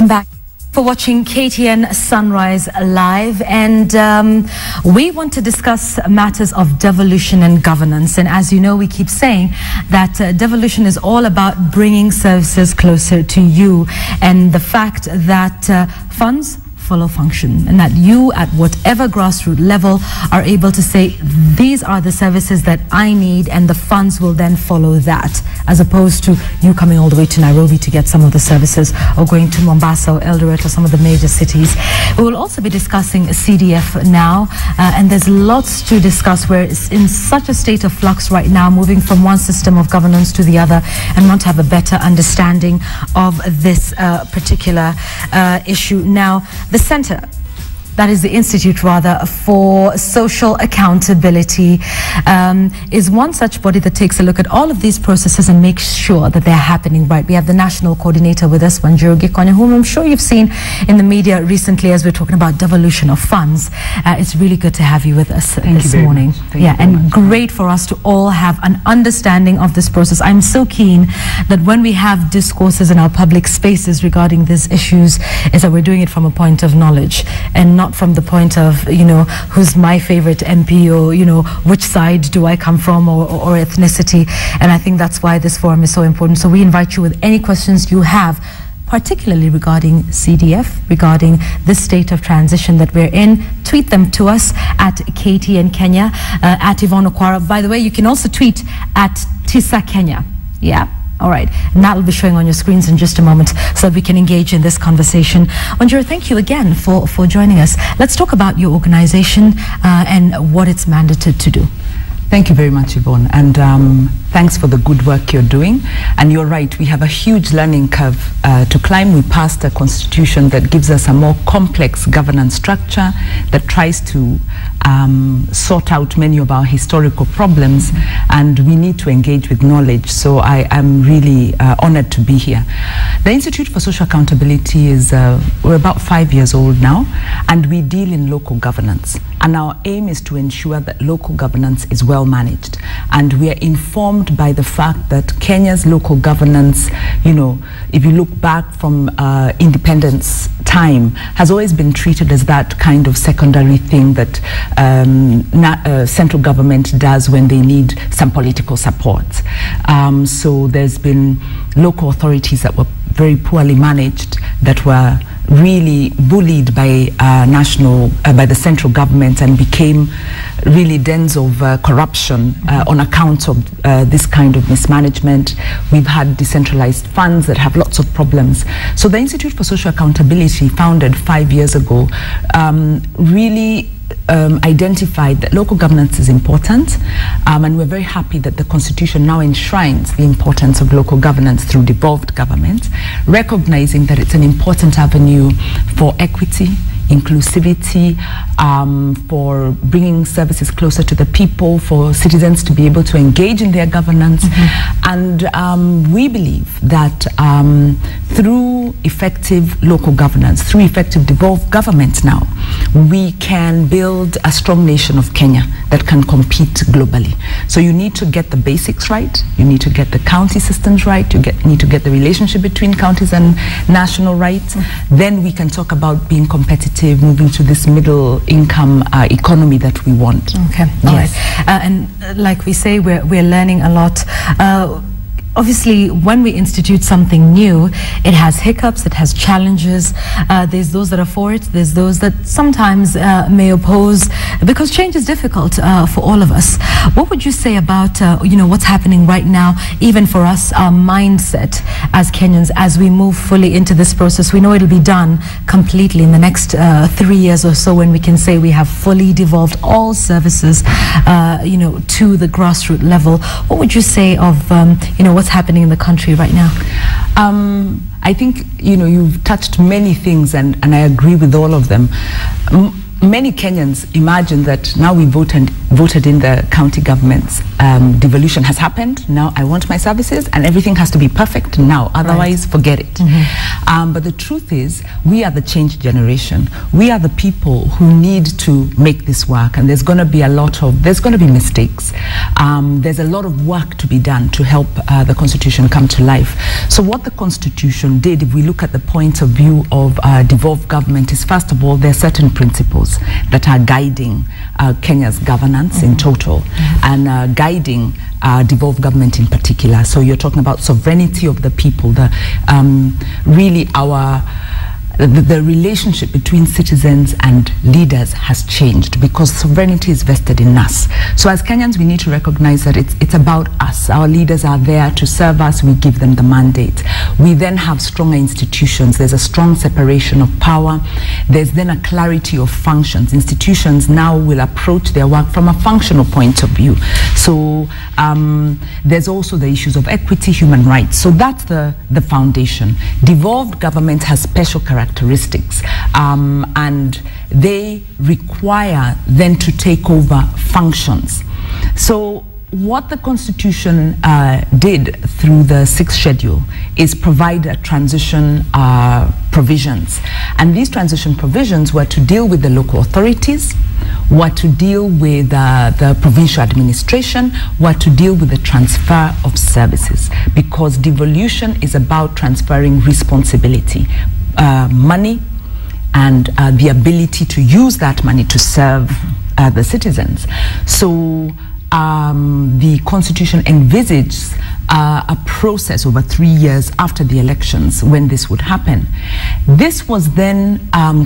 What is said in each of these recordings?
Welcome back for watching KTN Sunrise Live, and we want to discuss matters of devolution and governance. And as you know, we keep saying that devolution is all about bringing services closer to you, and the fact that funds follow function, and that you at whatever grassroots level are able to say these are the services that I need, and the funds will then follow that, as opposed to you coming all the way to Nairobi to get some of the services, or going to Mombasa or Eldoret or some of the major cities. We will also be discussing CDF now, and there's lots to discuss. Where it's in such a state of flux right now, moving from one system of governance to the other, and want to have a better understanding of this particular issue. Now, the Center, that is the Institute rather, for Social Accountability, is one such body that takes a look at all of these processes and makes sure that they're happening right. We have the national coordinator with us, Wanjiru Gikonya, whom I'm sure you've seen in the media recently as we're talking about devolution of funds. It's really good to have you with us this morning. Yeah, and great for us to all have an understanding of this process. I'm so keen that when we have discourses in our public spaces regarding these issues, is that we're doing it from a point of knowledge and not from the point of, you know, who's my favorite MP, or, you know, which side do I come from, or ethnicity. And I think that's why this forum is so important. So we invite you with any questions you have, particularly regarding CDF, regarding this state of transition that we're in. Tweet them to us at KTN Kenya, at Yvonne Okwara. By the way, you can also tweet at Tisa Kenya. Yeah. All right, and that will be showing on your screens in just a moment so that we can engage in this conversation. Wanjiru, thank you again for joining us. Let's talk about your organization and what it's mandated to do. Thank you very much, Yvonne, and thanks for the good work you're doing. And you're right, we have a huge learning curve to climb. We passed a constitution that gives us a more complex governance structure that tries to sort out many of our historical problems, and we need to engage with knowledge. So I am really honored to be here. The Institute for Social Accountability is, we're about 5 years old now, and we deal in local governance. And our aim is to ensure that local governance is well managed. And we are informed by the fact that Kenya's local governance, you know, if you look back from independence time, has always been treated as that kind of secondary thing that central government does when they need some political support. So there's been local authorities that were very poorly managed, that were really bullied by by the central government, and became really dens of corruption on account of this kind of mismanagement. We've had decentralized funds that have lots of problems. So the Institute for Social Accountability, founded 5 years ago, really identified that local governance is important, and we're very happy that the Constitution now enshrines the importance of local governance through devolved government, recognizing that it's an important avenue for equity, inclusivity, for bringing services closer to the people, for citizens to be able to engage in their governance. And we believe that through effective local governance, through effective devolved government now, we can build a strong nation of Kenya that can compete globally. So you need to get the basics right, you need to get the county systems right, you need to get the relationship between counties and national rights. Then we can talk about being competitive, moving to this middle income economy that we want. Okay, all right. And like we say, we're learning a lot. Obviously, when we institute something new, it has hiccups, it has challenges. There's those that are for it, there's those that sometimes may oppose, because change is difficult for all of us. What would you say about you know, what's happening right now, even for us, our mindset as Kenyans, as we move fully into this process? We know it'll be done completely in the next 3 years or so, when we can say we have fully devolved all services, you know, to the grassroots level. What would you say of you know, what's happening in the country right now? I think, you know, you've touched many things, and I agree with all of them. Many Kenyans imagine that now we voted in the county governments, devolution has happened, now I want my services and everything has to be perfect now, otherwise forget it. But the truth is, we are the change generation. We are the people who need to make this work, and there's going to be mistakes. There's a lot of work to be done to help the Constitution come to life. So what the Constitution did, if we look at the point of view of devolved government, is first of all, there are certain principles that are guiding Kenya's governance in total, and guiding devolved government in particular. So you're talking about sovereignty of the people, the relationship between citizens and leaders has changed because sovereignty is vested in us. So as Kenyans, we need to recognize that it's about us. Our leaders are there to serve us. We give them the mandate. We then have stronger institutions. There's a strong separation of power. There's then a clarity of functions. Institutions now will approach their work from a functional point of view. So there's also the issues of equity, human rights. So that's the foundation. Devolved government has special characteristics, and they require then to take over functions. So what the Constitution did through the 6th schedule is provide a transition provisions. And these transition provisions were to deal with the local authorities, were to deal with the provincial administration, were to deal with the transfer of services, because devolution is about transferring responsibility, money, and the ability to use that money to serve the citizens. So the Constitution envisages a process over 3 years after the elections when this would happen. This was then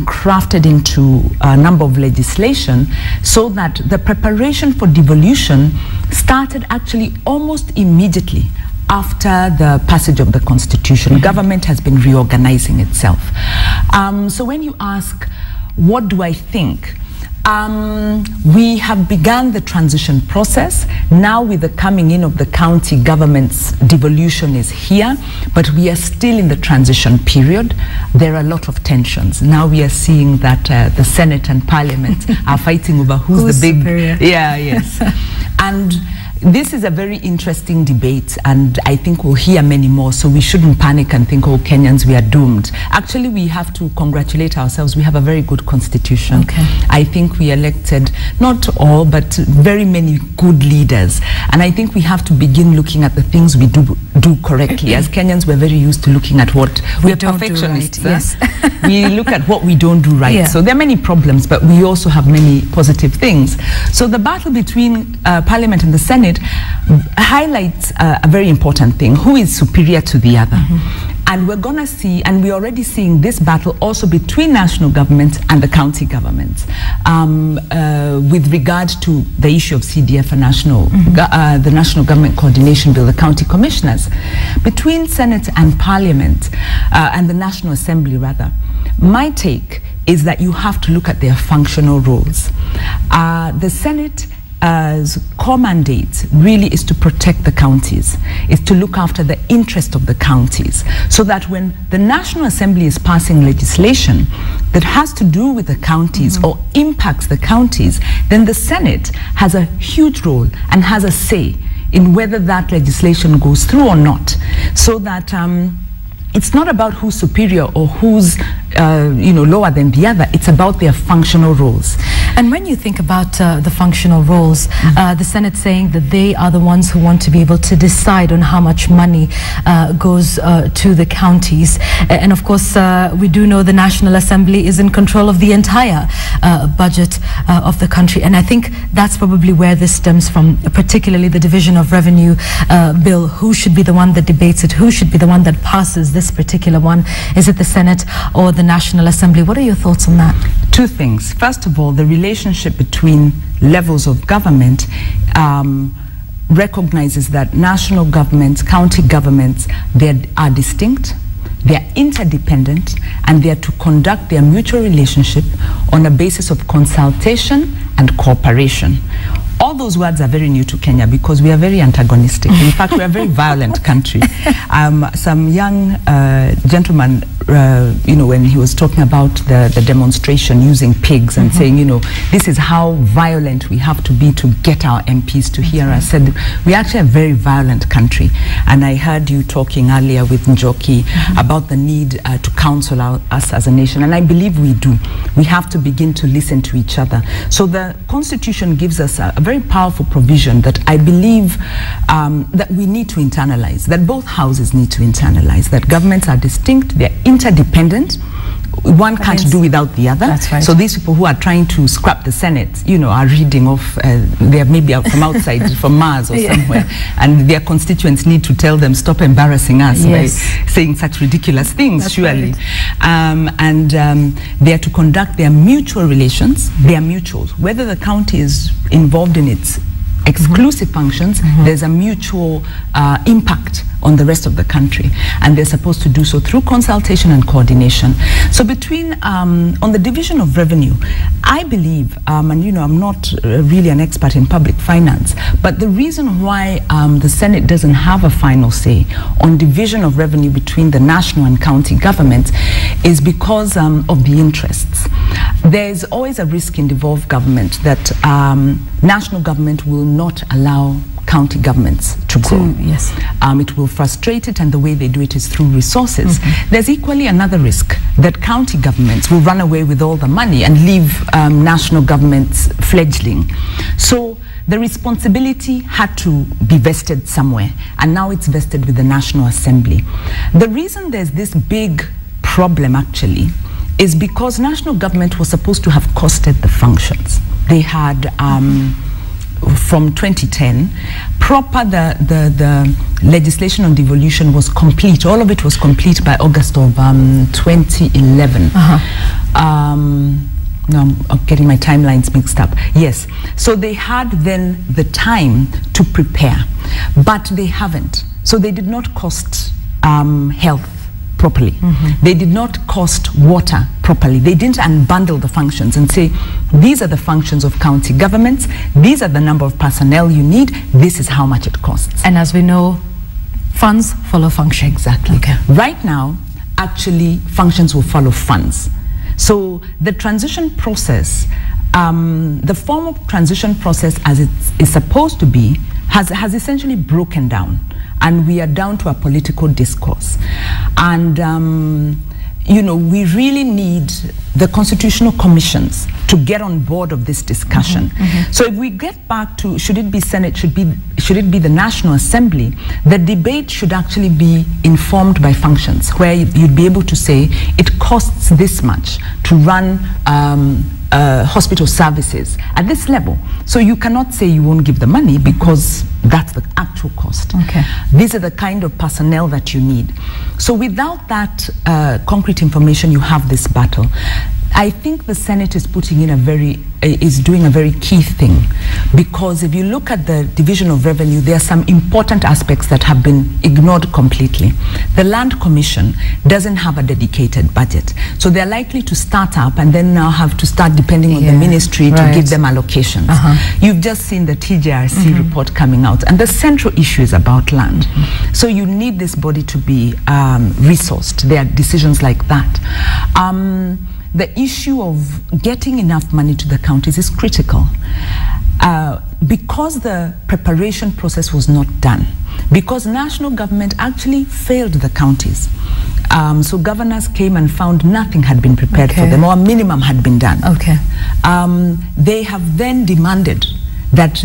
crafted into a number of legislation so that the preparation for devolution started actually almost immediately after the passage of the Constitution. Government has been reorganizing itself. So when you ask, what do I think? We have begun the transition process. Now with the coming in of the county governments, devolution is here, but we are still in the transition period. There are a lot of tensions. Now we are seeing that the Senate and Parliament are fighting over who's the big... superior. Yeah, yes. And this is a very interesting debate, and I think we'll hear many more, so we shouldn't panic and think, oh, Kenyans, we are doomed. Actually, we have to congratulate ourselves. We have a very good constitution. Okay. I think we elected, not all, but very many good leaders. And I think we have to begin looking at the things we do correctly. As Kenyans, we're very used to looking at what we're perfectionists. Right. Yes. We look at what we don't do right. Yeah. So there are many problems, but we also have many positive things. So the battle between Parliament and the Senate highlights a very important thing: who is superior to the other. And we're going to see, and we're already seeing this battle also between national government and the county governments with regard to the issue of CDF and the National Government Coordination Bill, the county commissioners. Between Senate and Parliament, and the National Assembly rather, my take is that you have to look at their functional roles. The Senate core mandate really is to protect the counties, is to look after the interest of the counties, so that when the National Assembly is passing legislation that has to do with the counties or impacts the counties, then the Senate has a huge role and has a say in whether that legislation goes through or not, so that it's not about who's superior or who's lower than the other. It's about their functional roles. And when you think about the functional roles, the Senate saying that they are the ones who want to be able to decide on how much money goes to the counties. And of course, we do know the National Assembly is in control of the entire budget of the country. And I think that's probably where this stems from, particularly the Division of Revenue bill. Who should be the one that debates it? Who should be the one that passes this particular one? Is it the Senate or the National Assembly? What are your thoughts on that? Two things. First of all, the relationship between levels of government recognizes that national governments, county governments, they are distinct, they are interdependent, and they are to conduct their mutual relationship on a basis of consultation and cooperation. All those words are very new to Kenya because we are very antagonistic. In fact, we are a very violent country. Some young gentleman, when he was talking about the demonstration using pigs and saying, this is how violent we have to be to get our MPs to hear us, said, we're actually a very violent country. And I heard you talking earlier with Njoki about the need to counsel us as a nation. And I believe we do. We have to begin to listen to each other. So the Constitution gives us a very powerful provision that I believe that we need to internalize, that both houses need to internalize, that governments are distinct, they're interdependent. One can't do without the other. That's right. So these people who are trying to scrap the Senate, are reading off, they are maybe out from outside, from Mars or somewhere, and their constituents need to tell them, stop embarrassing us by saying such ridiculous things, That's surely. Right. They are to conduct their mutual relations, their mutuals, whether the county is involved in its exclusive functions, there's a mutual impact on the rest of the country, and they're supposed to do so through consultation and coordination. So between on the division of revenue, I believe, and I'm not really an expert in public finance, but the reason why the Senate doesn't have a final say on division of revenue between the national and county governments is because of the interests. There's always a risk in devolved government that national government will not allow county governments to grow. Yes. It will frustrate it, and the way they do it is through resources. There's equally another risk that county governments will run away with all the money and leave national governments fledgling. So the responsibility had to be vested somewhere, and now it's vested with the National Assembly. The reason there's this big problem actually is because national government was supposed to have costed the functions. They had from 2010, the legislation on devolution was complete. All of it was complete by August of 2011. No, I'm getting my timelines mixed up. Yes. So they had then the time to prepare, but they haven't. So they did not cost health properly. They did not cost water properly. They didn't unbundle the functions and say, these are the functions of county governments, these are the number of personnel you need, this is how much it costs. And as we know, funds follow function. Exactly. Okay. Right now, actually, functions will follow funds. So the transition process, the form of transition process as it is supposed to be, has essentially broken down. And we are down to a political discourse. And, we really need the constitutional commissions to get on board of this discussion. So if we get back to, should it be Senate, should it be the National Assembly, the debate should actually be informed by functions, where you'd be able to say, it costs this much to run hospital services at this level. So you cannot say you won't give the money because that's the actual cost. Okay. These are the kind of personnel that you need. So without that concrete information, you have this battle. I think the Senate is putting in is doing a very key thing, because if you look at the division of revenue, there are some important aspects that have been ignored completely. The Land Commission doesn't have a dedicated budget, so they're likely to start up and then now have to start depending on the ministry to give them allocations. You've just seen the TJRC report coming out, and the central issue is about land. So you need this body to be resourced. There are decisions like that. The issue of getting enough money to the counties is critical because the preparation process was not done, because national government actually failed the counties. So governors came and found nothing had been prepared for them, or a minimum had been done. They have then demanded that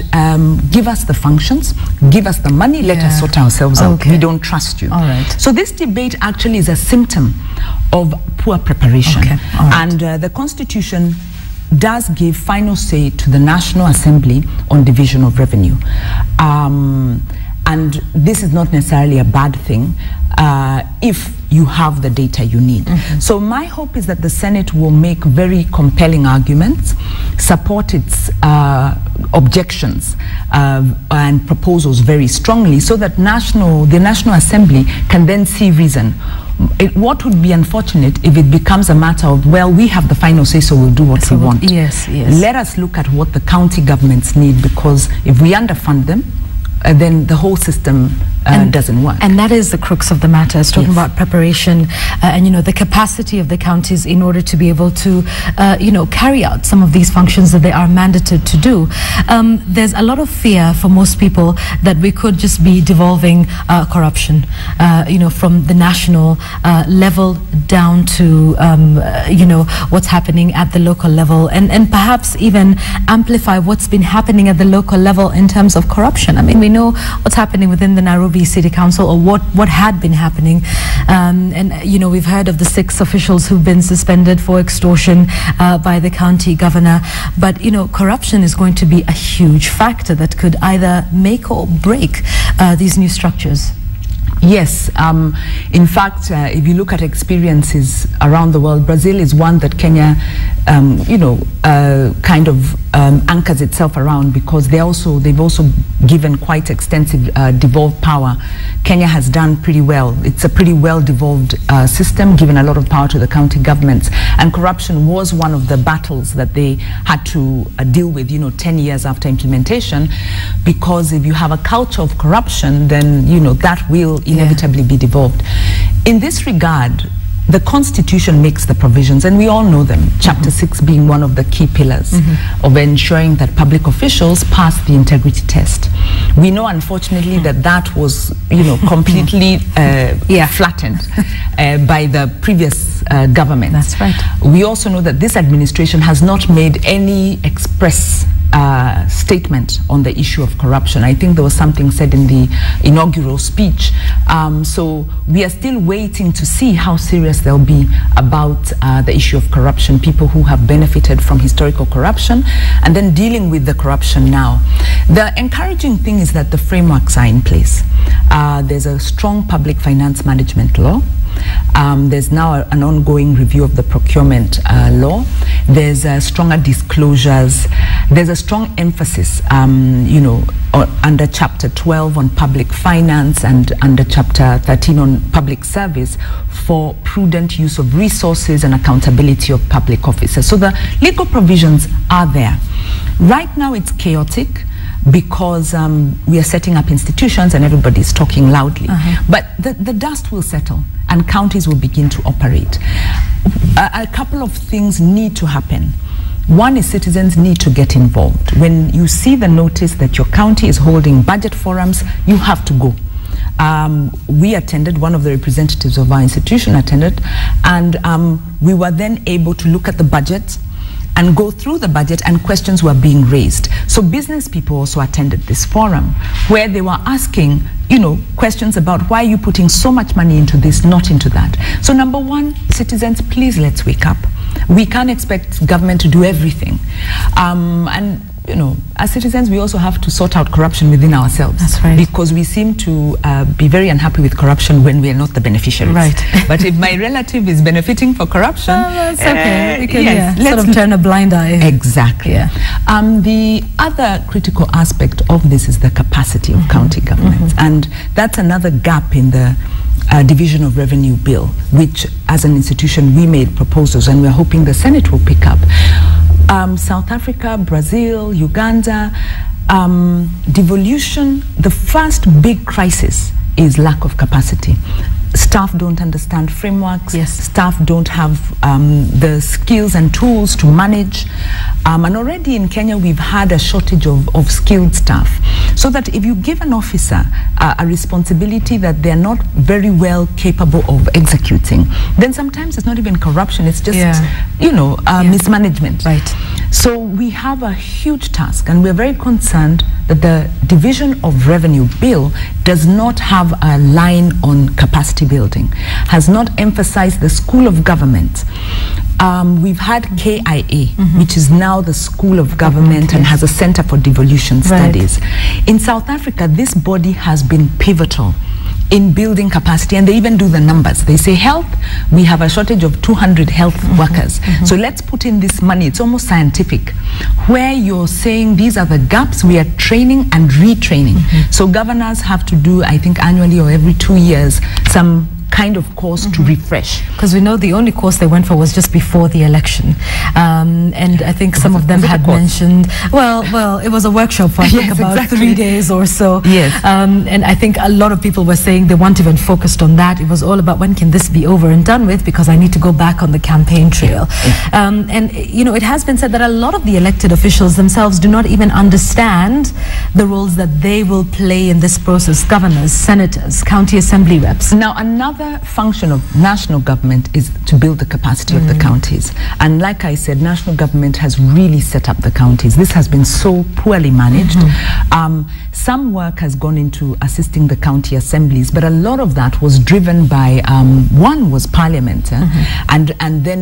give us the functions, give us the money, let us sort ourselves out. We don't trust you. All right. So this debate actually is a symptom of poor preparation. And the Constitution does give final say to the National Assembly on division of revenue. And this is not necessarily a bad thing if you have the data you need. So my hope is that the Senate will make very compelling arguments, support its objections and proposals very strongly, so that the National Assembly can then see reason. What would be unfortunate if it becomes a matter of, well, we have the final say, so we'll do what we want. Yes, yes. Let us look at what the county governments need, because if we underfund them, then the whole system doesn't work. And that is the crux of the matter. It's talking about preparation and, you know, the capacity of the counties in order to be able to, you know, carry out some of these functions that they are mandated to do. There's a lot of fear for most people that we could just be devolving corruption, you know, from the national level down to, you know, what's happening at the local level, and perhaps even amplify what's been happening at the local level in terms of corruption. I mean, we know what's happening within the Nairobi City Council, or what had been happening, and you know, we've heard of the 6 officials who've been suspended for extortion by the county governor. But you know, corruption is going to be a huge factor that could either make or break these new structures. Yes, in fact, if you look at experiences around the world, Brazil is one that Kenya, you know, kind of anchors itself around, because they've also given quite extensive devolved power. Kenya has done pretty well. It's a pretty well devolved system, given a lot of power to the county governments. And corruption was one of the battles that they had to deal with, you know, 10 years after implementation, because if you have a culture of corruption, then, you know, that will inevitably be devolved. In this regard, the Constitution makes the provisions, and we all know them, Chapter 6 being one of the key pillars of ensuring that public officials pass the integrity test. We know, unfortunately, that was, you know, completely flattened by the previous government. That's right. We also know that this administration has not made any express statement on the issue of corruption. I think there was something said in the inaugural speech. So we are still waiting to see how serious they'll be about the issue of corruption, people who have benefited from historical corruption, and then dealing with the corruption now. The encouraging thing is that the frameworks are in place. There's a strong public finance management law. There's now an ongoing review of the procurement law. There's stronger disclosures. There's a strong emphasis, you know, under Chapter 12 on public finance and under Chapter 13 on public service for prudent use of resources and accountability of public officers. So the legal provisions are there. Right now it's chaotic, because we are setting up institutions and everybody's talking loudly. But the dust will settle and counties will begin to operate. A couple of things need to happen. One is citizens need to get involved. When you see the notice that your county is holding budget forums, you have to go. We attended, one of the representatives of our institution attended, and we were then able to look at the budget and go through the budget, and questions were being raised. So business people also attended this forum, where they were asking, you know, questions about why are you putting so much money into this, not into that. So number one, citizens, please let's wake up. We can't expect government to do everything. And you know, as citizens, we also have to sort out corruption within ourselves. That's right. Because we seem to be very unhappy with corruption when we are not the beneficiaries. Right. But if my relative is benefiting for corruption, that's okay. We can, yes, sort of turn a blind eye. Exactly. Yeah. The other critical aspect of this is the capacity of county governments. And that's another gap in the Division of Revenue Bill, which as an institution we made proposals, and we're hoping the Senate will pick up. South Africa, Brazil, Uganda, devolution, the first big crisis is lack of capacity. Staff don't understand frameworks. Yes. Staff don't have the skills and tools to manage. And already in Kenya, we've had a shortage of skilled staff. So that if you give an officer a responsibility that they're not very well capable of executing, then sometimes it's not even corruption, it's just, you know, mismanagement. Right. So we have a huge task, and we're very concerned that the Division of Revenue Bill does not have a line on capacity building, has not emphasized the school of government. We've had KIA, which is now the School of Government and has a Center for Devolution Studies. In South Africa, this body has been pivotal in building capacity, and they even do the numbers. They say health, we have a shortage of 200 health workers. So let's put in this money. It's almost scientific, where you're saying these are the gaps, we are training and retraining. So governors have to do, I think annually or every 2 years, some kind of course to refresh. Because we know the only course they went for was just before the election. And I think some of them had mentioned, well, it was a workshop for I think about 3 days or so. Yes. And I think a lot of people were saying they weren't even focused on that. It was all about when can this be over and done with, because I need to go back on the campaign trail. And, you know, it has been said that a lot of the elected officials themselves do not even understand the roles that they will play in this process. Governors, senators, county assembly reps. Now, another function of national government is to build the capacity of the counties. And like I said, national government has really set up the counties. This has been so poorly managed. Some work has gone into assisting the county assemblies, but a lot of that was driven by, one was Parliament, and then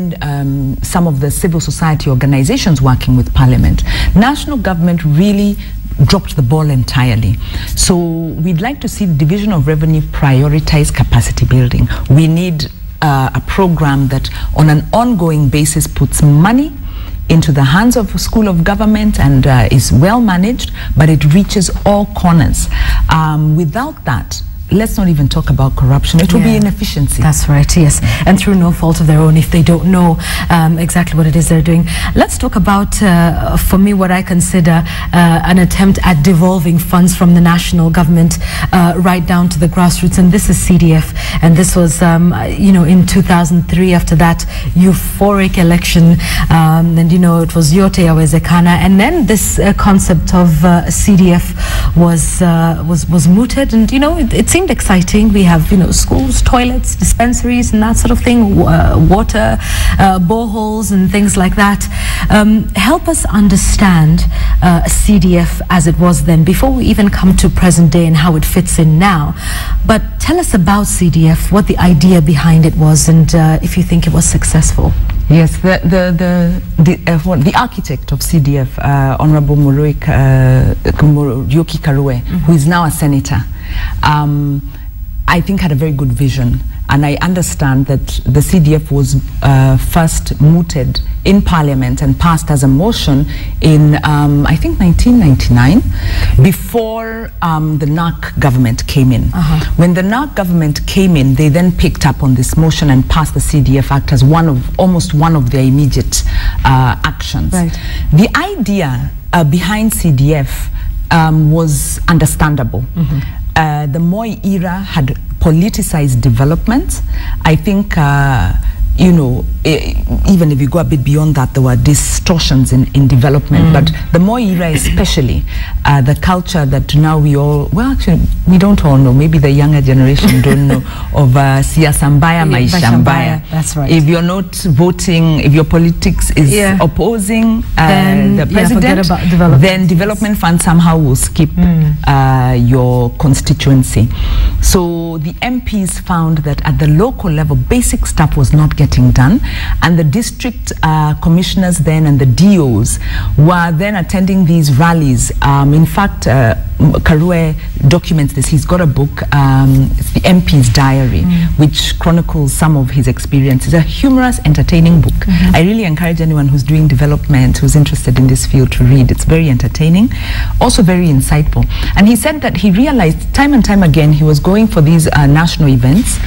some of the civil society organizations working with Parliament. National government really dropped the ball entirely. So we'd like to see the Division of Revenue prioritize capacity building. We need a program that on an ongoing basis puts money into the hands of a school of government and is well managed, but it reaches all corners. Without that, let's not even talk about corruption. It will be inefficiency. That's right, yes. And through no fault of their own if they don't know exactly what it is they're doing. Let's talk about, for me, what I consider an attempt at devolving funds from the national government right down to the grassroots. And this is CDF. And this was, you know, in 2003, after that euphoric election. And, you know, it was Yote Awezekana. And then this concept of CDF was mooted. And, you know, it seemed exciting. We have, you know, schools, toilets, dispensaries and that sort of thing, water, boreholes and things like that. Help us understand CDF as it was then, before we even come to present day and how it fits in now. But tell us about CDF, what the idea behind it was, and if you think it was successful. Yes, the architect of CDF, Honorable Murioki Karue, who is now a senator, I think had a very good vision. And I understand that the CDF was first mooted in Parliament and passed as a motion in, I think, 1999, before the NARC government came in. When the NARC government came in, they then picked up on this motion and passed the CDF Act as almost one of their immediate actions. Right. The idea behind CDF was understandable. The Moi era had politicized development. I think, you know, even if you go a bit beyond that, there were distortions in development. But the Moi era especially, the culture that now we all, well, actually, we don't all know, maybe the younger generation don't know, of siasa mbaya, maisha mbaya. That's right. If you're not voting, if your politics is opposing the president, then development funds somehow will skip your constituency. So the MPs found that at the local level, basic stuff was not getting done, and the district commissioners then and the DOs were then attending these rallies. In fact, Karue documents this. He's got a book, it's the MP's Diary, which chronicles some of his experiences. A humorous, entertaining book. I really encourage anyone who's doing development, who's interested in this field, to read. It's very entertaining, also very insightful. And he said that he realized time and time again he was going for these national events,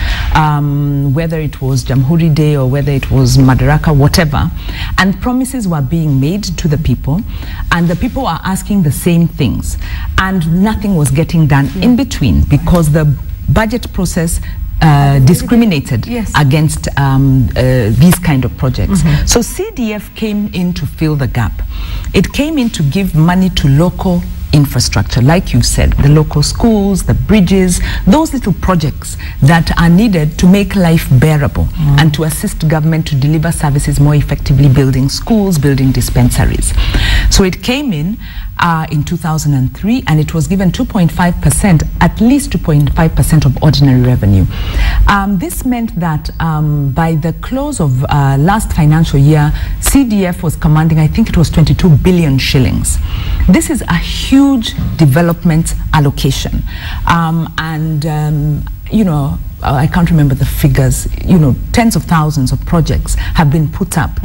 whether it was Jamhuri Day or whether it was Madaraka, whatever, and promises were being made to the people, and the people are asking the same things, and nothing was getting done in between, because the budget process discriminated against these kind of projects. So CDF came in to fill the gap. It came in to give money to local infrastructure, like you said, the local schools, the bridges, those little projects that are needed to make life bearable and to assist government to deliver services more effectively, building schools, building dispensaries. So it came in 2003, and it was given 2.5%, at least 2.5% of ordinary revenue. This meant that by the close of last financial year, CDF was commanding, I think it was 22 billion shillings. This is a huge development allocation. You know, I can't remember the figures, tens of thousands of projects have been put up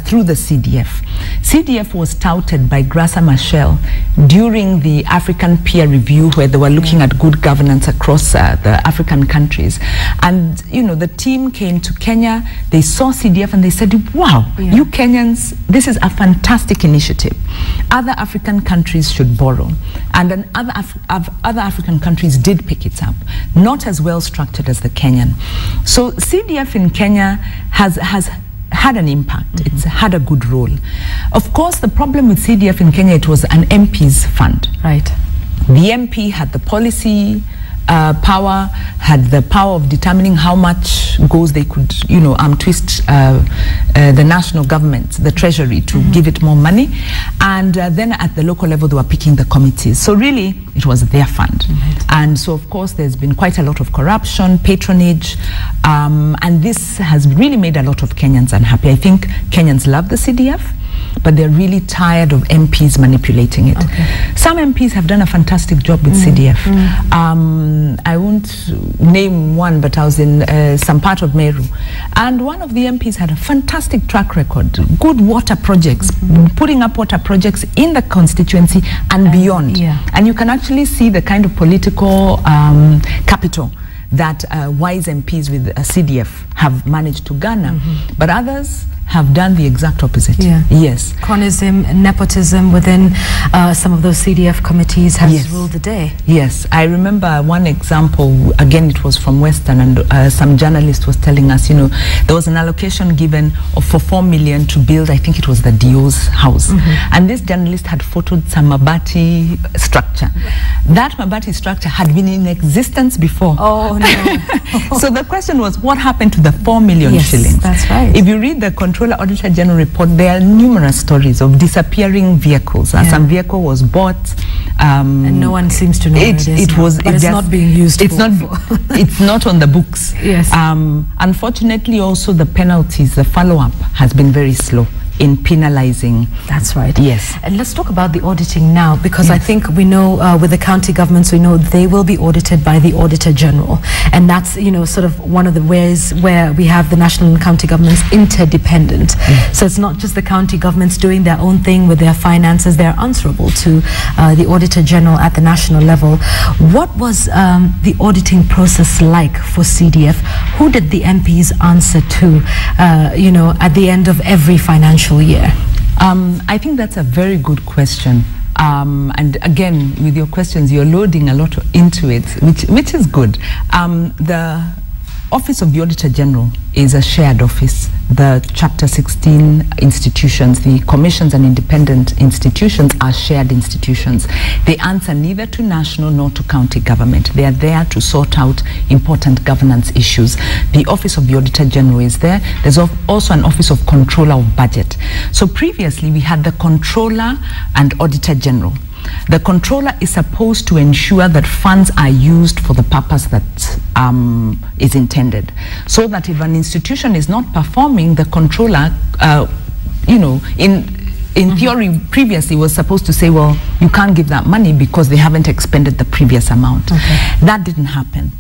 through the CDF. CDF was touted by Grassa Machel during the African peer review, where they were looking at good governance across the African countries. And, the team came to Kenya, they saw CDF and they said, wow, you Kenyans, this is a fantastic initiative. Other African countries should borrow. And then other African countries did pick it up, not as well structured as the Kenyan. So CDF in Kenya has had an impact. It's had a good role. Of course, the problem with CDF in Kenya, it was an MP's fund. Right. The MP had the policy power, had the power of determining how much goes they could, twist the national government, the treasury, to give it more money. And then at the local level, they were picking the committees. So really, it was their fund. And so, of course, there's been quite a lot of corruption, patronage, and this has really made a lot of Kenyans unhappy. I think Kenyans love the CDF, but they're really tired of MPs manipulating it. Some MPs have done a fantastic job with CDF. I won't name one, but I was in some part of Meru, and one of the MPs had a fantastic track record, good water projects, putting up water projects in the constituency and beyond. And you can actually see the kind of political capital that wise MPs with CDF have managed to garner. But others have done the exact opposite. Yes. Cronism, nepotism within some of those CDF committees has ruled the day. Yes. I remember one example, again, it was from Western, and some journalist was telling us, there was an allocation given for 4 million to build, I think it was the DO's house. And this journalist had photoed some Mabati structure. That Mabati structure had been in existence before. Oh, no. So the question was, what happened to the 4 million shillings? That's right. If you read the Controller Auditor General report, there are numerous stories of disappearing vehicles. Some vehicle was bought, and no one seems to know where it is. It's not being used. It's not on the books. Unfortunately, also the penalties, the follow-up has been very slow in penalizing. That's right. Yes. And let's talk about the auditing now, because I think we know with the county governments, we know they will be audited by the Auditor General. And that's, sort of one of the ways where we have the national and county governments interdependent. So it's not just the county governments doing their own thing with their finances. They're answerable to the Auditor General at the national level. What was the auditing process like for CDF? Who did the MPs answer to, at the end of every financial year? I think that's a very good question. And again, with your questions, you're loading a lot into it, which is good. The Office of the Auditor General is a shared office. The Chapter 16 institutions, the commissions and independent institutions are shared institutions. They answer neither to national nor to county government. They are there to sort out important governance issues. The Office of the Auditor General is there. There's also an Office of Controller of Budget. So previously we had the Controller and Auditor General. The controller is supposed to ensure that funds are used for the purpose that is intended. So that if an institution is not performing, the controller, in theory, previously was supposed to say, well, you can't give that money because they haven't expended the previous amount. That didn't happen.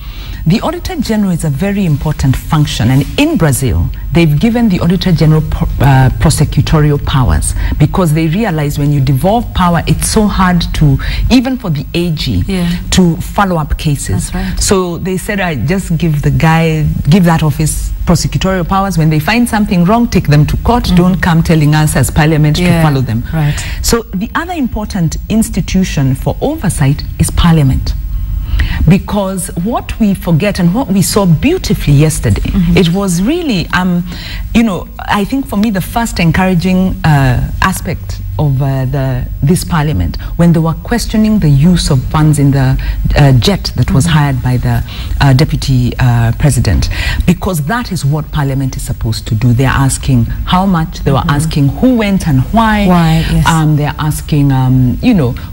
The Auditor General is a very important function, and in Brazil, they've given the Auditor General prosecutorial powers, because they realize when you devolve power, it's so hard to, even for the AG, to follow up cases. So they said, I just give that office prosecutorial powers. When they find something wrong, take them to court. Don't come telling us as Parliament to follow them. So the other important institution for oversight is Parliament. Because what we forget and what we saw beautifully yesterday, it was really, I think for me the first encouraging aspect of this parliament, when they were questioning the use of funds in the jet that was hired by the deputy president, because that is what parliament is supposed to do. They're asking how much, they were asking who went and why. They're asking,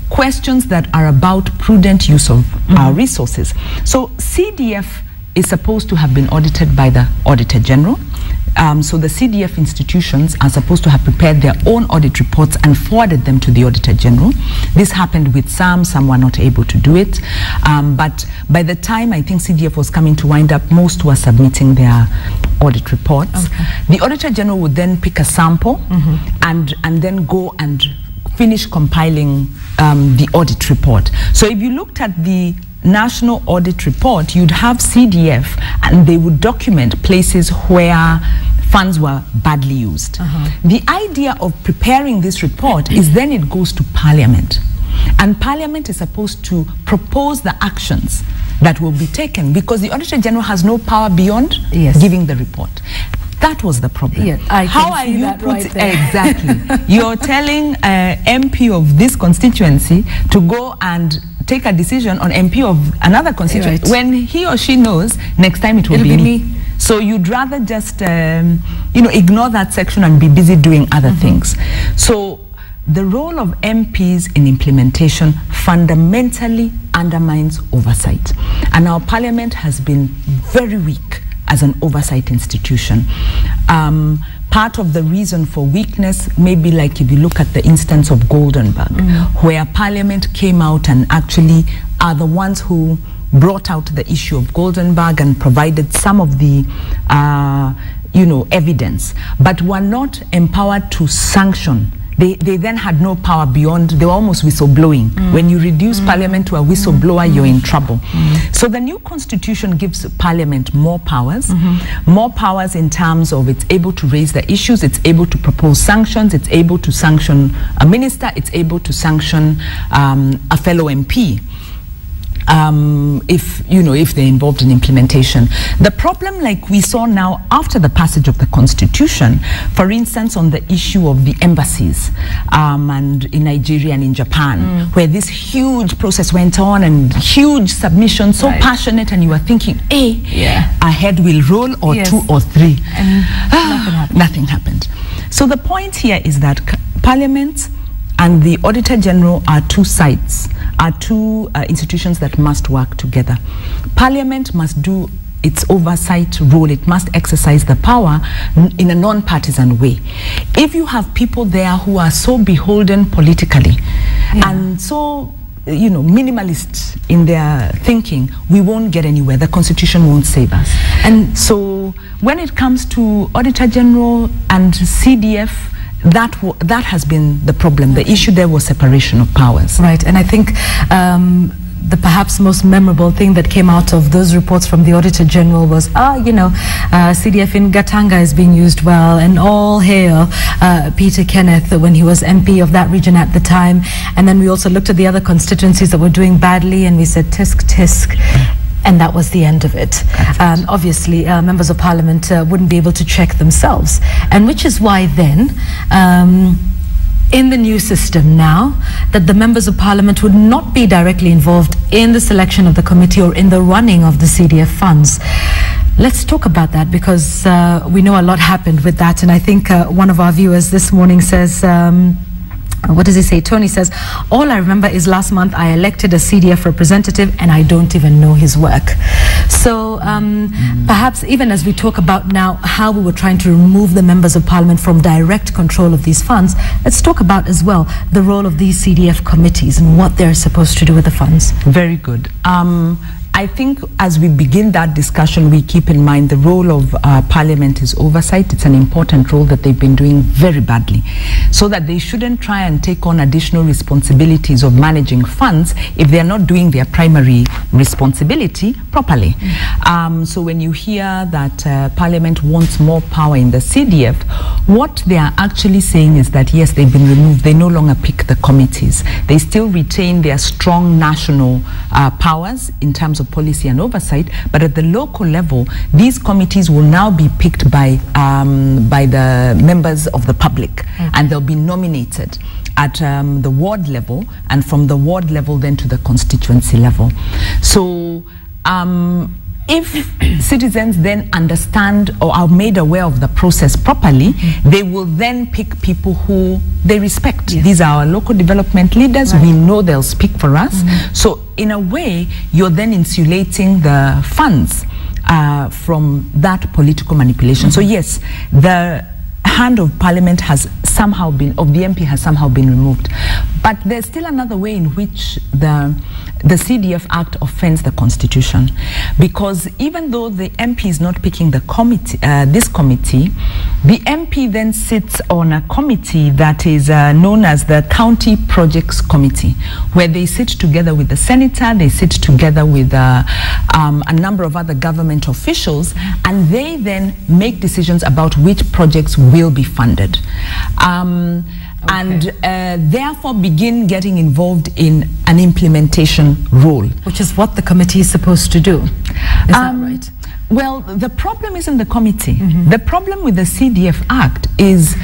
questions that are about prudent use of our resources. So CDF is supposed to have been audited by the Auditor General. So the CDF institutions are supposed to have prepared their own audit reports and forwarded them to the Auditor General. This happened with some were not able to do it. But by the time I think CDF was coming to wind up, most were submitting their audit reports. Okay. The Auditor General would then pick a sample and then go and finish compiling the audit report. So if you looked at the National Audit Report, you'd have CDF and they would document places where funds were badly used. The idea of preparing this report is then it goes to Parliament. And Parliament is supposed to propose the actions that will be taken, because the Auditor General has no power beyond giving the report. That was the problem. Yeah, How are you right there. Exactly. You're telling MP of this constituency to go and take a decision on MP of another constituency when he or she knows next time it will be me. So you'd rather just ignore that section and be busy doing other things. So the role of MPs in implementation fundamentally undermines oversight. And our Parliament has been very weak as an oversight institution. Part of the reason for weakness may be like if you look at the instance of Goldenberg, where Parliament came out and actually are the ones who brought out the issue of Goldenberg and provided some of the evidence, but were not empowered to sanction. They then had no power beyond, they were almost whistleblowing. When you reduce Parliament to a whistleblower, you're in trouble. So the new constitution gives Parliament more powers in terms of it's able to raise the issues, it's able to propose sanctions, it's able to sanction a minister, it's able to sanction a fellow MP. If they're involved in implementation. The problem, like we saw now after the passage of the Constitution, for instance, on the issue of the embassies and in Nigeria and in Japan, where this huge process went on and huge submissions, so passionate, and you were thinking, a head will roll or two or three. And nothing happened. So the point here is that Parliament and the Auditor General are two sides, are two institutions that must work together. Parliament must do its oversight role. It must exercise the power in a non-partisan way. If you have people there who are so beholden politically and so minimalist in their thinking, we won't get anywhere. The Constitution won't save us. And so when it comes to Auditor General and CDF, that has been the problem. The issue there was separation of powers. Right, and I think the perhaps most memorable thing that came out of those reports from the Auditor General was, CDF in Gatanga is being used well, and all hail Peter Kenneth when he was MP of that region at the time. And then we also looked at the other constituencies that were doing badly, and we said, tisk, tisk. And that was the end of it. Obviously, members of Parliament wouldn't be able to check themselves. And which is why then, in the new system now, that the members of Parliament would not be directly involved in the selection of the committee or in the running of the CDF funds. Let's talk about that, because we know a lot happened with that. And I think one of our viewers this morning says, what does he say? Tony says, all I remember is last month I elected a CDF representative and I don't even know his work. So perhaps even as we talk about now how we were trying to remove the members of Parliament from direct control of these funds, let's talk about as well the role of these CDF committees and what they're supposed to do with the funds. Very good. I think as we begin that discussion, we keep in mind the role of Parliament is oversight. It's an important role that they've been doing very badly, so that they shouldn't try and take on additional responsibilities of managing funds if they're not doing their primary responsibility properly. So when you hear that Parliament wants more power in the CDF, what they are actually saying is that yes, they've been removed. They no longer pick the committees. They still retain their strong national powers in terms of policy and oversight, but at the local level, these committees will now be picked by the members of the public, and they'll be nominated at the ward level, and from the ward level then to the constituency level. So if citizens then understand or are made aware of the process properly, they will then pick people who they respect. These are our local development leaders. We know they'll speak for us. So in a way, you're then insulating the funds from that political manipulation. So yes, the hand of Parliament has somehow been, of the MP has somehow been removed. But there's still another way in which the CDF Act offends the Constitution, because even though the MP is not picking the committee, this committee, the MP then sits on a committee that is known as the County Projects Committee, where they sit together with the senator, they sit together with a number of other government officials, and they then make decisions about which projects will be funded. And therefore begin getting involved in an implementation role. Which is what the committee is supposed to do. Is that right? Well, the problem isn't the committee. The problem with the CDF Act is,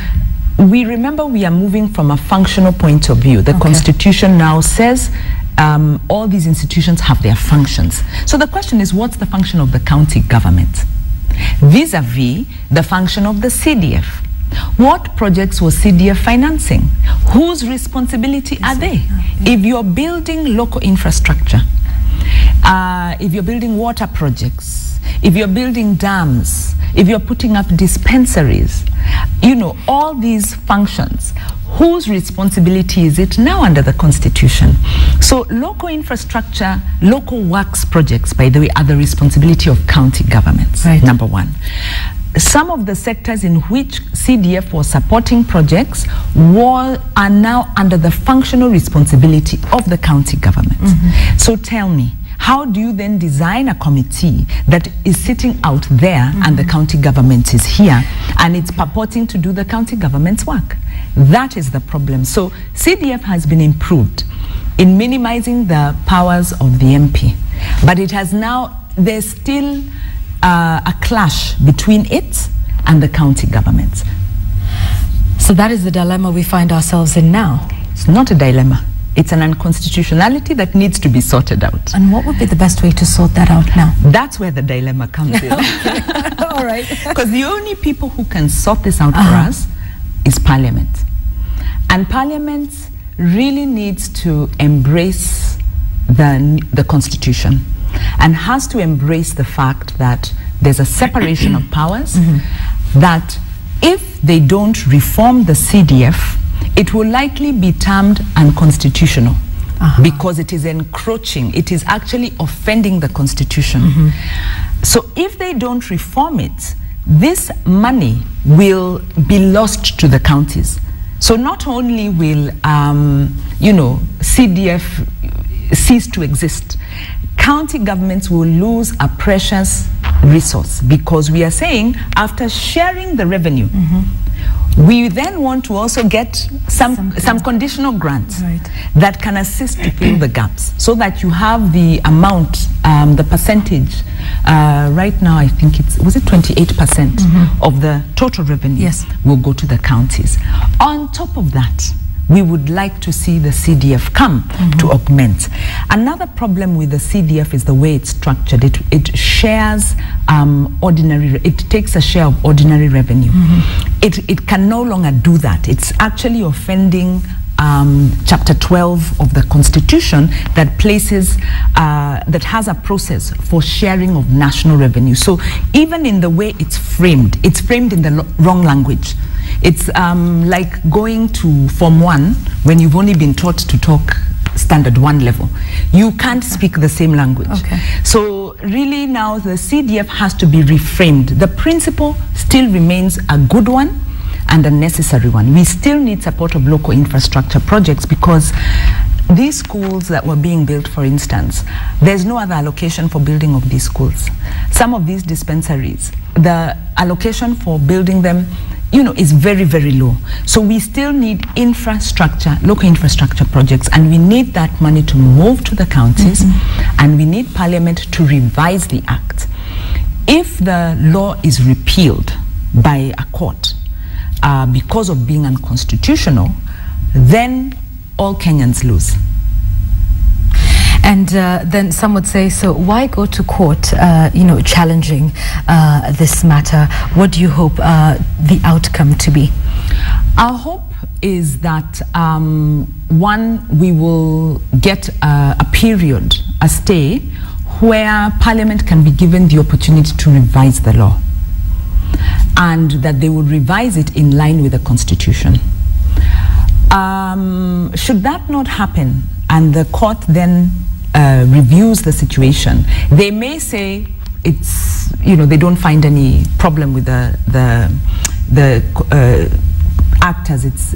we remember we are moving from a functional point of view. The Constitution now says all these institutions have their functions. So the question is, what's the function of the county government vis-a-vis the function of the CDF? What projects was CDF financing? Whose responsibility are they? If you're building local infrastructure, if you're building water projects, if you're building dams, if you're putting up dispensaries, you know, all these functions, whose responsibility is it now under the Constitution? So local infrastructure, local works projects, by the way, are the responsibility of county governments, number one. Some of the sectors in which CDF was supporting projects are now under the functional responsibility of the county government. So tell me, how do you then design a committee that is sitting out there and the county government is here and it's purporting to do the county government's work? That is the problem. So CDF has been improved in minimizing the powers of the MP, but it has now, there's still a clash between it and the county government. So that is the dilemma we find ourselves in now. It's not a dilemma. It's an unconstitutionality that needs to be sorted out. And what would be the best way to sort that out now? That's where the dilemma comes in. All right. Because the only people who can sort this out for us is Parliament. And Parliament really needs to embrace the Constitution and has to embrace the fact that there's a separation of powers, that if they don't reform the CDF, it will likely be termed unconstitutional because it is encroaching, it is actually offending the Constitution. So if they don't reform it, this money will be lost to the counties. So not only will, you know, CDF cease to exist, county governments will lose a precious resource, because we are saying after sharing the revenue, we then want to also get some conditional grants that can assist to fill the gaps, so that you have the amount, the percentage. Right now, I think was it 28% of the total revenue will go to the counties. On top of that, we would like to see the CDF come to augment. Another problem with the CDF is the way it's structured. It shares it takes a share of ordinary revenue. It can no longer do that. It's actually offending Chapter 12 of the Constitution that places, that has a process for sharing of national revenue. So even in the way it's framed in the wrong language. It's like going to Form 1 when you've only been taught to talk Standard 1 level. You can't speak the same language. So really now the CDF has to be reframed. The principle still remains a good one and a necessary one. We still need support of local infrastructure projects, because these schools that were being built, for instance, there's no other allocation for building of these schools. Some of these dispensaries, the allocation for building them, you know, is very, very low. So we still need infrastructure, local infrastructure projects, and we need that money to move to the counties, and we need Parliament to revise the Act. If the law is repealed by a court because of being unconstitutional, then all Kenyans lose. And then some would say, so why go to court, you know, challenging this matter? What do you hope the outcome to be? Our hope is that, one, we will get a period, a stay, where Parliament can be given the opportunity to revise the law, and that they will revise it in line with the Constitution. Should that not happen, and the court then reviews the situation, they may say it's, they don't find any problem with the act as it's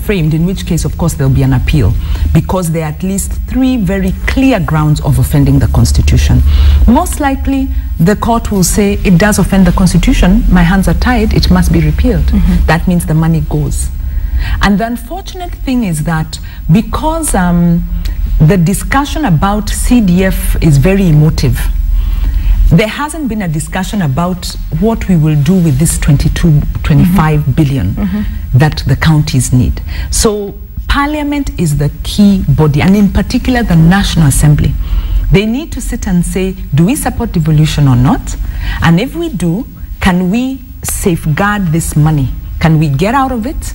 framed, in which case, of course, there'll be an appeal, because there are at least 3 very clear grounds of offending the Constitution. Most likely, the court will say it does offend the Constitution, my hands are tied, it must be repealed. That means the money goes. And the unfortunate thing is that because the discussion about CDF is very emotive, there hasn't been a discussion about what we will do with this 25 billion that the counties need. So Parliament is the key body, and in particular the National Assembly. They need to sit and say, do we support devolution or not? And if we do, can we safeguard this money? Can we get out of it?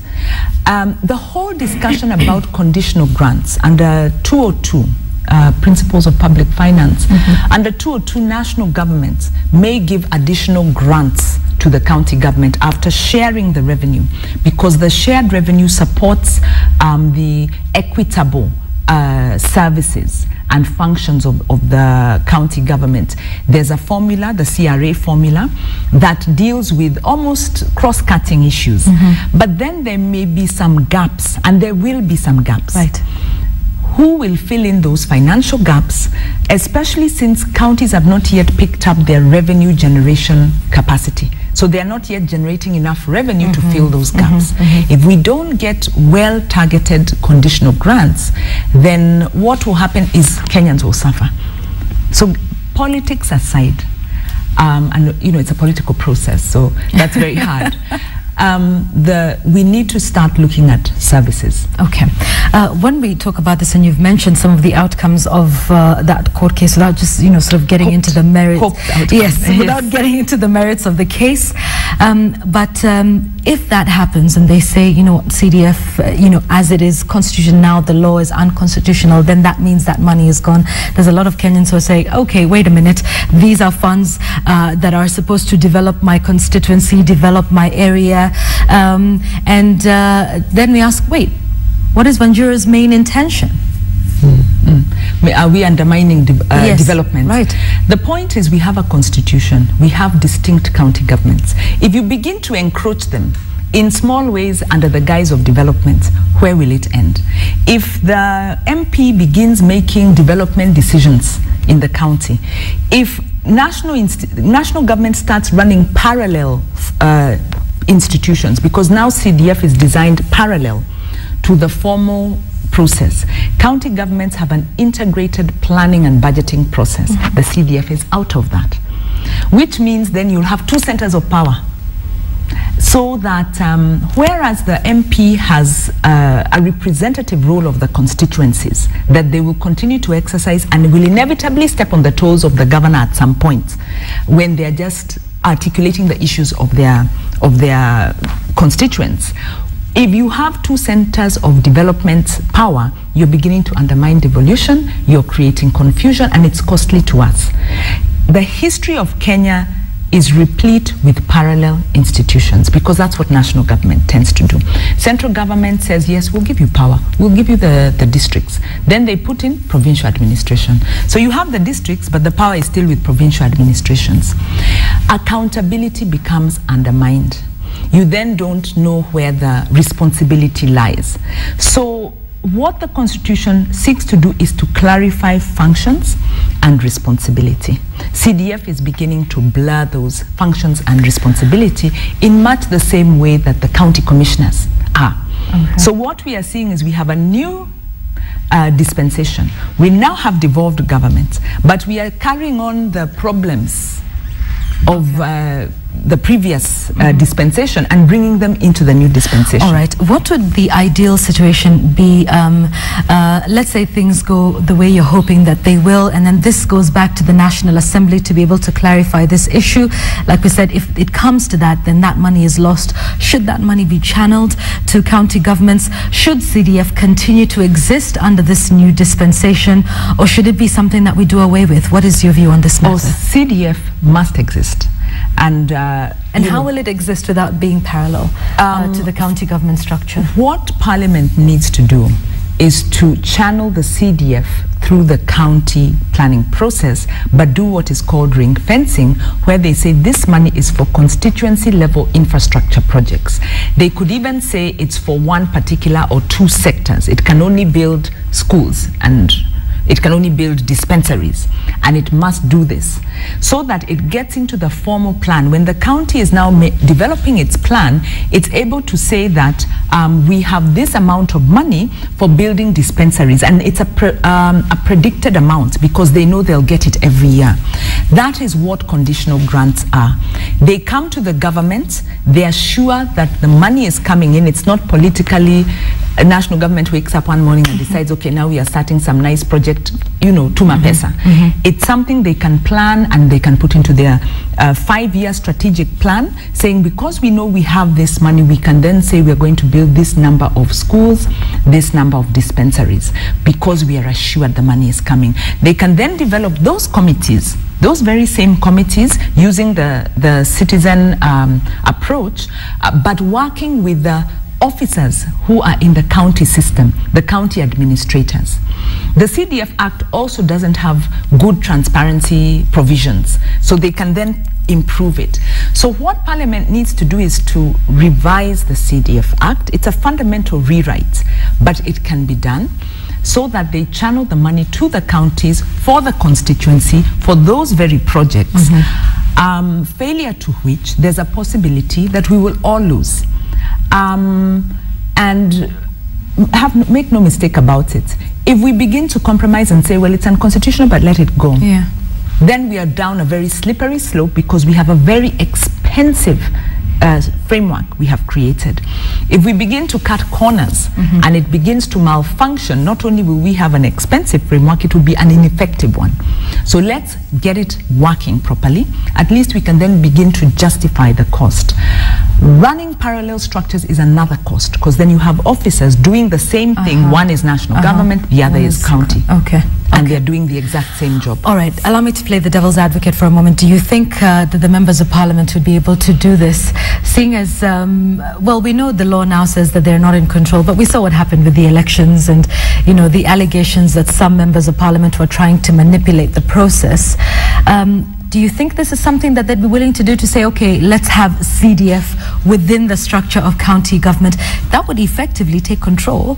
The whole discussion about conditional grants under 202, Principles of Public Finance, under 202, national governments may give additional grants to the county government after sharing the revenue, because the shared revenue supports the equitable services and functions of the county government. There's a formula, the CRA formula, that deals with almost cross-cutting issues. But then there may be some gaps, and there will be some gaps. Right. Who will fill in those financial gaps, especially since counties have not yet picked up their revenue generation capacity? So they are not yet generating enough revenue to fill those gaps. If we don't get well-targeted conditional grants, then what will happen is Kenyans will suffer. So politics aside, and it's a political process, so that's very hard. We need to start looking at services. Okay. When we talk about this, and you've mentioned some of the outcomes of that court case, without just sort of getting into the merits. Yes, without getting into the merits of the case. But if that happens, and they say, CDF, as it is constitutional now, the law is unconstitutional, then that means that money is gone. There's a lot of Kenyans who are saying, okay, wait a minute, these are funds that are supposed to develop my constituency, develop my area. And then we ask, wait, what is Wanjira's main intention? Are we undermining development? Right. The point is, we have a constitution, we have distinct county governments. If you begin to encroach them in small ways under the guise of development, where will it end? If the MP begins making development decisions in the county, if national government starts running parallel institutions, because now CDF is designed parallel to the formal process. County governments have an integrated planning and budgeting process. The CDF is out of that, which means then you'll have 2 centers of power. So that whereas the MP has a representative role of the constituencies that they will continue to exercise and will inevitably step on the toes of the governor at some point when they're just articulating the issues of their constituents. If you have 2 centers of development power, you're beginning to undermine devolution, you're creating confusion, and it's costly to us. The history of Kenya is replete with parallel institutions, because that's what national government tends to do. Central government says, yes, we'll give you power, we'll give you the districts. Then they put in provincial administration. So you have the districts, but the power is still with provincial administrations. Accountability becomes undermined. You then don't know where the responsibility lies. So what the Constitution seeks to do is to clarify functions and responsibility. CDF is beginning to blur those functions and responsibility in much the same way that the county commissioners are. So what we are seeing is we have a new dispensation. We now have devolved government, but we are carrying on the problems of the previous dispensation and bringing them into the new dispensation. All right. What would the ideal situation be? Let's say things go the way you're hoping that they will, and then this goes back to the National Assembly to be able to clarify this issue. Like we said, if it comes to that, then that money is lost. Should that money be channeled to county governments? Should CDF continue to exist under this new dispensation, or should it be something that we do away with? What is your view on this matter? Oh, CDF must exist. And how will it exist without being parallel to the county government structure? What Parliament needs to do is to channel the CDF through the county planning process, but do what is called ring fencing, where they say this money is for constituency level infrastructure projects. They could even say it's for one particular or two sectors. It can only build schools and it can only build dispensaries, and it must do this so that it gets into the formal plan. When the county is now developing its plan, it's able to say that we have this amount of money for building dispensaries, and it's a predicted amount because they know they'll get it every year. That is what conditional grants are. They come to the government, they are sure that the money is coming in. It's not politically, a national government wakes up one morning and decides, okay, now we are starting some nice project, you know, Tuma Pesa. It's something they can plan and they can put into their 5-year strategic plan, saying because we know we have this money, we can then say we're going to build this number of schools, this number of dispensaries, because we are assured the money is coming. They can then develop those committees, those very same committees, using the citizen approach, but working with the officers who are in the county system, the county administrators. The CDF Act also doesn't have good transparency provisions, so they can then improve it. So what Parliament needs to do is to revise the CDF Act. It's a fundamental rewrite, but it can be done so that they channel the money to the counties for the constituency for those very projects, failure to which there's a possibility that we will all lose. And make no mistake about it, if we begin to compromise and say, well, it's unconstitutional, but let it go, then we are down a very slippery slope, because we have a very expensive framework we have created. If we begin to cut corners and it begins to malfunction, not only will we have an expensive framework, it will be an ineffective one. So let's get it working properly. At least we can then begin to justify the cost. Running parallel structures is another cost, because then you have officers doing the same thing. One is national government, the other is county. And they're doing the exact same job. All right, allow me to play the devil's advocate for a moment. Do you think that the members of Parliament would be able to do this, seeing as, well, we know the law now says that they're not in control, but we saw what happened with the elections and, you know, the allegations that some members of Parliament were trying to manipulate the process. Do you think this is something that they'd be willing to do, to say, okay, let's have CDF within the structure of county government? That would effectively take control,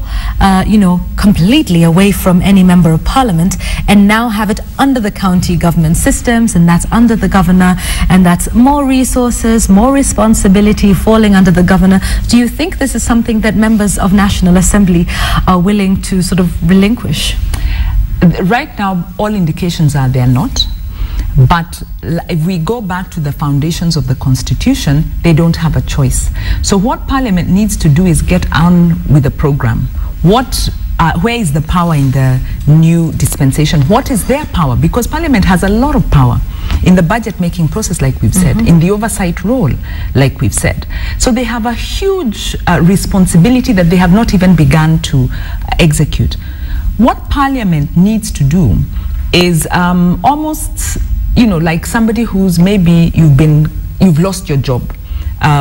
you know, completely away from any member of Parliament, and now have it under the county government systems, and that's under the governor, and that's more resources, more responsibility falling under the governor. Do you think this is something that members of National Assembly are willing to sort of relinquish? Right now, all indications are they're not. But if we go back to the foundations of the Constitution, they don't have a choice. So what Parliament needs to do is get on with the program. Where is the power in the new dispensation? What is their power? Because Parliament has a lot of power in the budget making process, like we've said, in the oversight role, like we've said. So they have a huge responsibility that they have not even begun to execute. What Parliament needs to do is almost, you know, like somebody who's maybe you've lost your job,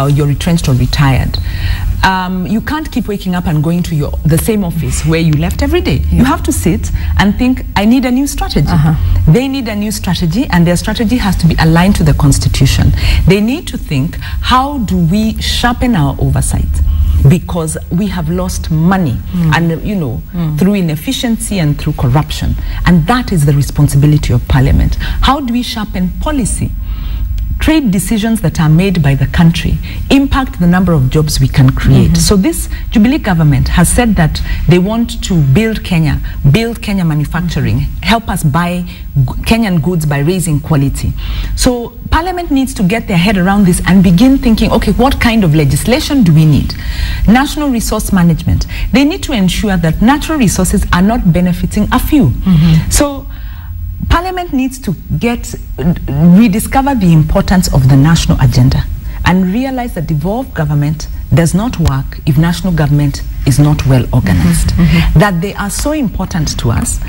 you're retrenched or retired. You can't keep waking up and going to the same office where you left every day. You have to sit and think, I need a new strategy. They need a new strategy, and their strategy has to be aligned to the Constitution. They need to think, how do we sharpen our oversight? Because we have lost money and, you know, through inefficiency and through corruption. And that is the responsibility of Parliament. How do we sharpen policy? trade decisions that are made by the country impact the number of jobs we can create. So this Jubilee government has said that they want to build Kenya manufacturing, help us buy Kenyan goods by raising quality. So Parliament needs to get their head around this and begin thinking, okay, what kind of legislation do we need? National resource management. They need to ensure that natural resources are not benefiting a few. So Parliament needs to rediscover the importance of the national agenda and realize that devolved government does not work if national government is not well organized. That they are so important to us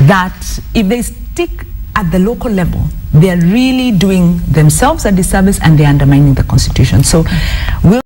that if they stick at the local level, they are really doing themselves a disservice and they're undermining the constitution. So we'll